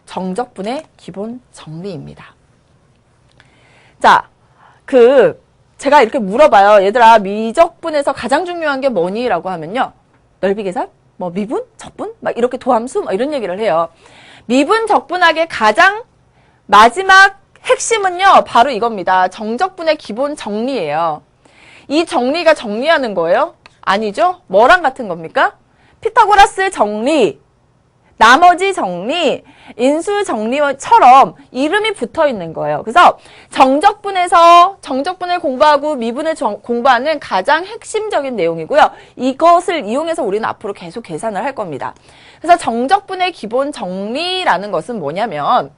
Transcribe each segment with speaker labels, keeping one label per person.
Speaker 1: 정적분의 기본 정리입니다. 자, 제가 이렇게 물어봐요. 얘들아, 미적분에서 가장 중요한 게 뭐니? 라고 하면요. 넓이 계산? 뭐 미분? 적분? 막 이렇게 도함수? 막 이런 얘기를 해요. 미분, 적분학의 가장 마지막 핵심은요. 바로 이겁니다. 정적분의 기본 정리예요. 이 정리가 정리하는 거예요? 아니죠? 뭐랑 같은 겁니까? 피타고라스 정리, 나머지 정리, 인수 정리처럼 이름이 붙어 있는 거예요. 그래서 정적분에서 정적분을 공부하고 미분을 공부하는 가장 핵심적인 내용이고요. 이것을 이용해서 우리는 앞으로 계속 계산을 할 겁니다. 그래서 정적분의 기본 정리라는 것은 뭐냐면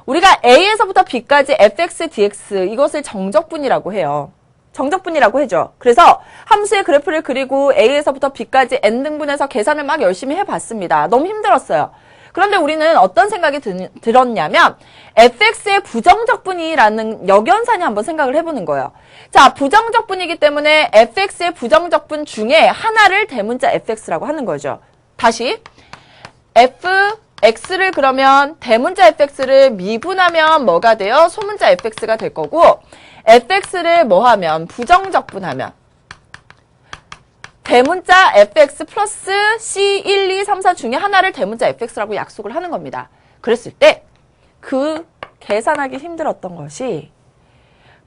Speaker 1: 우리가 A에서부터 B까지 fx, dx 이것을 정적분이라고 해요. 정적분이라고 해줘. 그래서 함수의 그래프를 그리고 A에서부터 B까지 n등분해서 계산을 막 열심히 해봤습니다. 너무 힘들었어요. 그런데 우리는 어떤 생각이 들었냐면 fx의 부정적분이라는 역연산이 한번 생각을 해보는 거예요. 자, 부정적분이기 때문에 fx의 부정적분 중에 하나를 대문자 fx라고 하는 거죠. 다시 fx를 그러면 대문자 fx를 미분하면 뭐가 돼요? 소문자 fx가 될 거고 fx를 뭐하면? 부정적분하면 대문자 fx 플러스 c 1, 2, 3, 4 중에 하나를 대문자 fx라고 약속을 하는 겁니다. 그랬을 때 그 계산하기 힘들었던 것이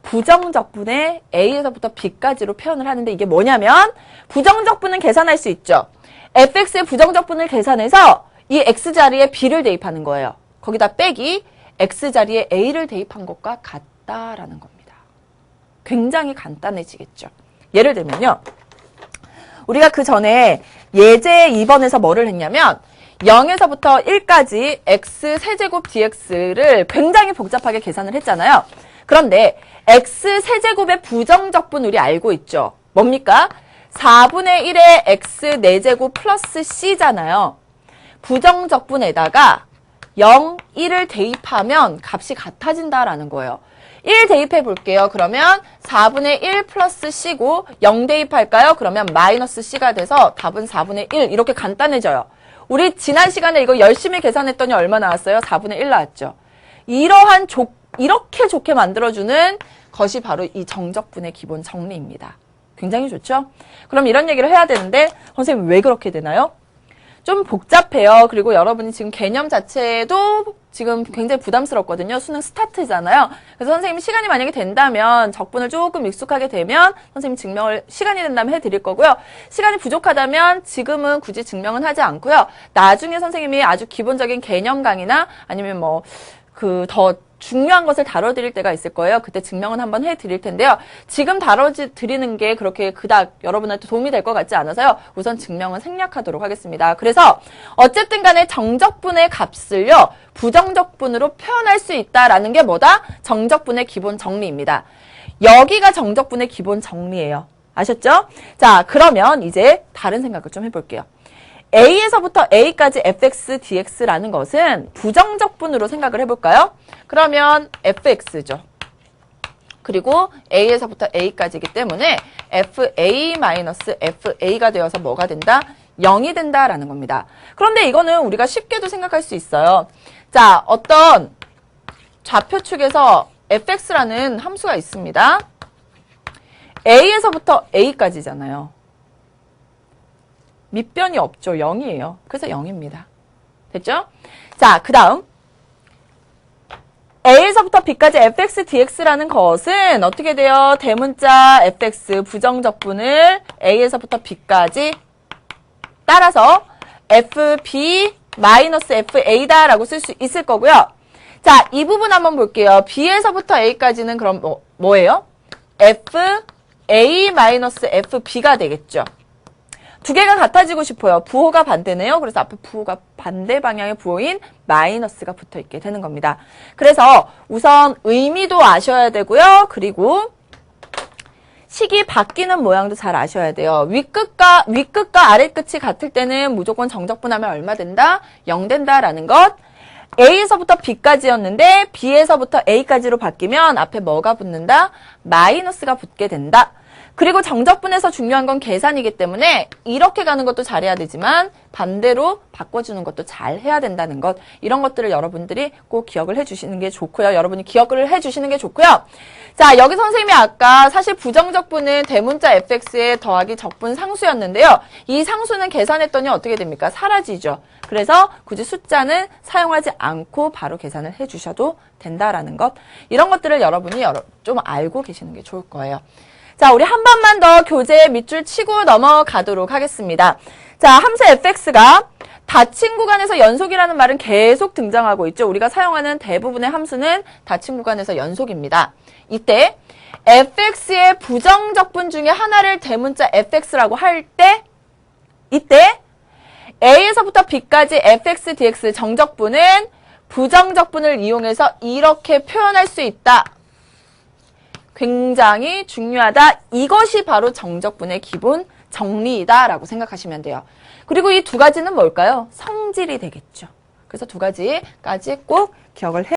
Speaker 1: 부정적분의 a에서부터 b까지로 표현을 하는데 이게 뭐냐면 부정적분은 계산할 수 있죠. fx의 부정적분을 계산해서 이 x자리에 b를 대입하는 거예요. 거기다 빼기 x자리에 a를 대입한 것과 같다라는 겁니다. 굉장히 간단해지겠죠. 예를 들면요. 우리가 그 전에 예제 2번에서 뭐를 했냐면 0에서부터 1까지 x 세제곱 dx를 굉장히 복잡하게 계산을 했잖아요. 그런데 x 세제곱의 부정적분 우리 알고 있죠. 뭡니까? 4분의 1의 x 4제곱 플러스 c잖아요. 부정적분에다가 0, 1을 대입하면 값이 같아진다라는 거예요. 1 대입해 볼게요. 그러면 4분의 1 플러스 c고 0 대입할까요? 그러면 마이너스 c가 돼서 답은 4분의 1 이렇게 간단해져요. 우리 지난 시간에 이거 열심히 계산했더니 얼마 나왔어요? 4분의 1 나왔죠. 이렇게 좋게 만들어주는 것이 바로 이 정적분의 기본 정리입니다. 굉장히 좋죠? 그럼 이런 얘기를 해야 되는데 선생님 왜 그렇게 되나요? 좀 복잡해요. 그리고 여러분이 지금 개념 자체도 지금 굉장히 부담스럽거든요. 수능 스타트잖아요. 그래서 선생님 시간이 만약에 된다면 적분을 조금 익숙하게 되면 선생님 증명을 시간이 된다면 해드릴 거고요. 시간이 부족하다면 지금은 굳이 증명은 하지 않고요. 나중에 선생님이 아주 기본적인 개념 강의나 아니면 뭐 더 중요한 것을 다뤄드릴 때가 있을 거예요. 그때 증명은 한번 해드릴 텐데요. 지금 다뤄드리는 게 그렇게 그닥 여러분한테 도움이 될 것 같지 않아서요. 우선 증명은 생략하도록 하겠습니다. 그래서 어쨌든 간에 정적분의 값을요. 부정적분으로 표현할 수 있다라는 게 뭐다? 정적분의 기본 정리입니다. 여기가 정적분의 기본 정리예요. 아셨죠? 자, 그러면 이제 다른 생각을 좀 해볼게요. A에서부터 A까지 fx, dx라는 것은 부정적분으로 생각을 해볼까요? 그러면 fx죠. 그리고 A에서부터 A까지이기 때문에 fa-fa가 되어서 뭐가 된다? 0이 된다라는 겁니다. 그런데 이거는 우리가 쉽게도 생각할 수 있어요. 자, 어떤 좌표축에서 fx라는 함수가 있습니다. A에서부터 A까지잖아요. 밑변이 없죠. 0이에요. 그래서 0입니다. 됐죠? 자, 그 다음 A에서부터 B까지 fx, dx라는 것은 어떻게 돼요? 대문자 fx 부정적분을 A에서부터 B까지 따라서 fb-fa다라고 쓸 수 있을 거고요. 자, 이 부분 한번 볼게요. B에서부터 A까지는 그럼 뭐예요? fa-fb가 되겠죠. 두 개가 같아지고 싶어요. 부호가 반대네요. 그래서 앞에 부호가 반대 방향의 부호인 마이너스가 붙어 있게 되는 겁니다. 그래서 우선 의미도 아셔야 되고요. 그리고 식이 바뀌는 모양도 잘 아셔야 돼요. 윗끝과 아랫끝이 같을 때는 무조건 정적분하면 얼마 된다? 0 된다라는 것. A에서부터 B까지였는데 B에서부터 A까지로 바뀌면 앞에 뭐가 붙는다? 마이너스가 붙게 된다. 그리고 정적분에서 중요한 건 계산이기 때문에 이렇게 가는 것도 잘해야 되지만 반대로 바꿔주는 것도 잘 해야 된다는 것. 이런 것들을 여러분들이 꼭 기억을 해주시는 게 좋고요. 여러분이 기억을 해주시는 게 좋고요. 자, 여기 선생님이 아까 사실 부정적분은 대문자 fx에 더하기 적분 상수였는데요. 이 상수는 계산했더니 어떻게 됩니까? 사라지죠. 그래서 굳이 숫자는 사용하지 않고 바로 계산을 해주셔도 된다라는 것. 이런 것들을 여러분이 좀 알고 계시는 게 좋을 거예요. 자, 우리 한 번만 더 교재 밑줄 치고 넘어가도록 하겠습니다. 자, 함수 fx가 닫힌 구간에서 연속이라는 말은 계속 등장하고 있죠. 우리가 사용하는 대부분의 함수는 닫힌 구간에서 연속입니다. 이때 fx의 부정적분 중에 하나를 대문자 fx라고 할 때 이때 a에서부터 b까지 fx, dx 정적분은 부정적분을 이용해서 이렇게 표현할 수 있다. 굉장히 중요하다. 이것이 바로 정적분의 기본 정리이다 라고 생각하시면 돼요. 그리고 이 두 가지는 뭘까요? 성질이 되겠죠. 그래서 두 가지까지 꼭 기억을 해